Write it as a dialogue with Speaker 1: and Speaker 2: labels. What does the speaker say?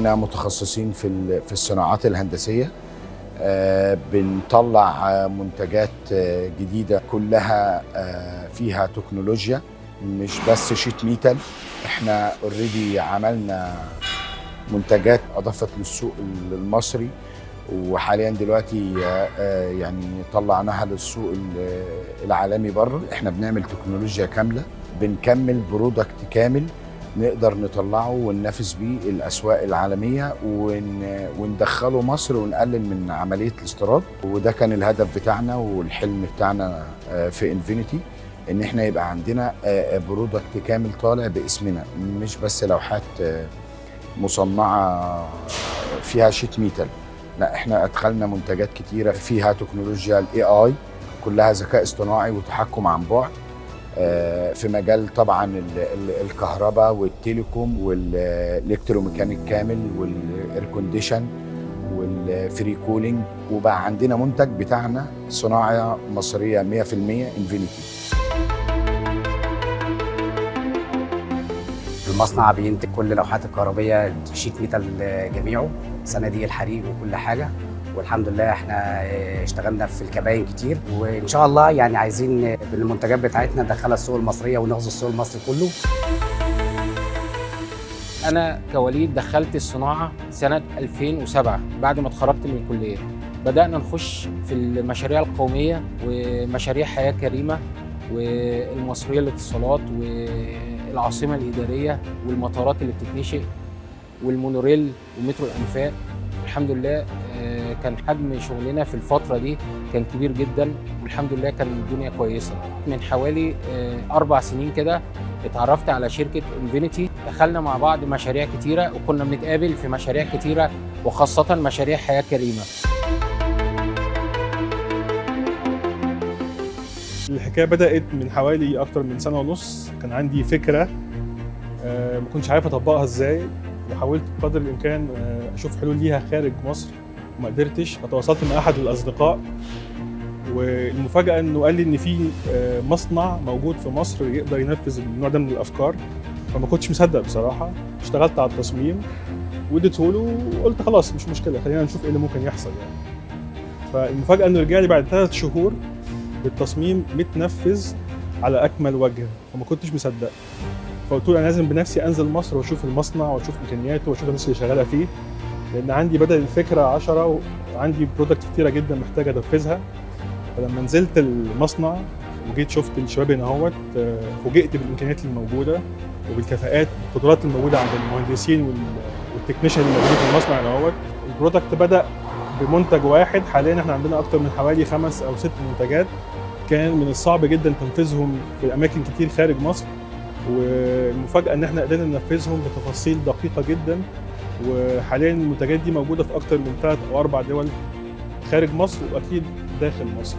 Speaker 1: احنا متخصصين في الصناعات الهندسية. بنطلع منتجات جديدة كلها فيها تكنولوجيا، مش بس شيت ميتال. احنا اوريدي عملنا منتجات اضافت للسوق المصري، وحاليا دلوقتي يعني طلعناها للسوق العالمي بره. احنا بنعمل تكنولوجيا كاملة، بنكمل برودكت كامل نقدر نطلعه وننافس بيه الأسواق العالمية وندخله مصر ونقلل من عملية الاستيراد. وده كان الهدف بتاعنا والحلم بتاعنا في انفينيتي، ان احنا يبقى عندنا برودكت كامل طالع باسمنا، مش بس لوحات مصنعة فيها شيت ميتال. لا، احنا ادخلنا منتجات كتيرة فيها تكنولوجيا الاي اي، كلها ذكاء اصطناعي وتحكم عن بعد، في مجال طبعا الكهرباء والتليكوم والالكتروميكانيك كامل والاير كونديشن والفري كولينج. وبقى عندنا منتج بتاعنا صناعه مصريه 100% انفينيتي.
Speaker 2: المصنع بينتج كل لوحات الكهربية شيت ميتال جميعه، صناديق الحريق وكل حاجة. والحمد لله احنا اشتغلنا في الكباين كتير، وان شاء الله يعني عايزين بالمنتجات بتاعتنا ندخلها السوق المصرية ونغزو السوق المصري كله.
Speaker 3: أنا كوليد دخلت الصناعة سنة 2007 بعد ما اتخرجت من الكلية. بدأنا نخش في المشاريع القومية ومشاريع حياة كريمة والمصرية للاتصالات والعاصمة الإدارية والمطارات اللي بتتنشئ والمونوريل ومترو الأنفاق. الحمد لله كان حجم شغلنا في الفترة دي كان كبير جدا، والحمد لله كان الدنيا كويسة. من حوالي 4 سنين كده اتعرفت على شركة انفينيتي، دخلنا مع بعض مشاريع كتيرة وكنا بنتقابل في مشاريع كتيرة وخاصة مشاريع حياة كريمة.
Speaker 4: الحكاية بدأت من حوالي أكتر من سنة ونص. كان عندي فكرة ما كنتش عارف أطبقها إزاي، وحاولت بقدر الإمكان أشوف حلول ليها خارج مصر وما قدرتش. فتواصلت مع أحد الأصدقاء، والمفاجأة إنه قال لي إن في مصنع موجود في مصر يقدر ينفذ النوع ده من الأفكار. فما كنتش مصدق بصراحة. اشتغلت على التصميم واديته له وقلت خلاص مش مشكلة، خلينا نشوف إيه اللي ممكن يحصل يعني. فالمفاجأة إنه رجع لي بعد 3 شهور بالتصميم متنفذ على أكمل وجه، فما كنتش مصدق. فقلت له أنا لازم بنفسي أنزل مصر وأشوف المصنع وأشوف إمكانياته وأشوف الناس اللي شغالة فيه، لأن عندي بدل الفكرة 10 وعندي برودكت كتيرة جدا محتاج أنفذها. فلما نزلت المصنع وجيت شفت الشباب هنا اهوت، فوجئت بالإمكانيات الموجودة وبالكفاءات والقدرات الموجودة عند المهندسين والتكنيشن الموجودين في المصنع هنا اهوت. البرودكت بدأ بمنتج واحد، حاليا احنا عندنا أكتر من حوالي 5 أو 6 منتجات كان من الصعب جدا تنفيذهم في أماكن كتير خارج مصر، والمفاجأة إن احنا قدرنا ننفذهم بتفاصيل دقيقة جدا. وحاليا المنتجات دي موجودة في أكتر من 3 أو 4 دول خارج مصر وأكيد داخل مصر.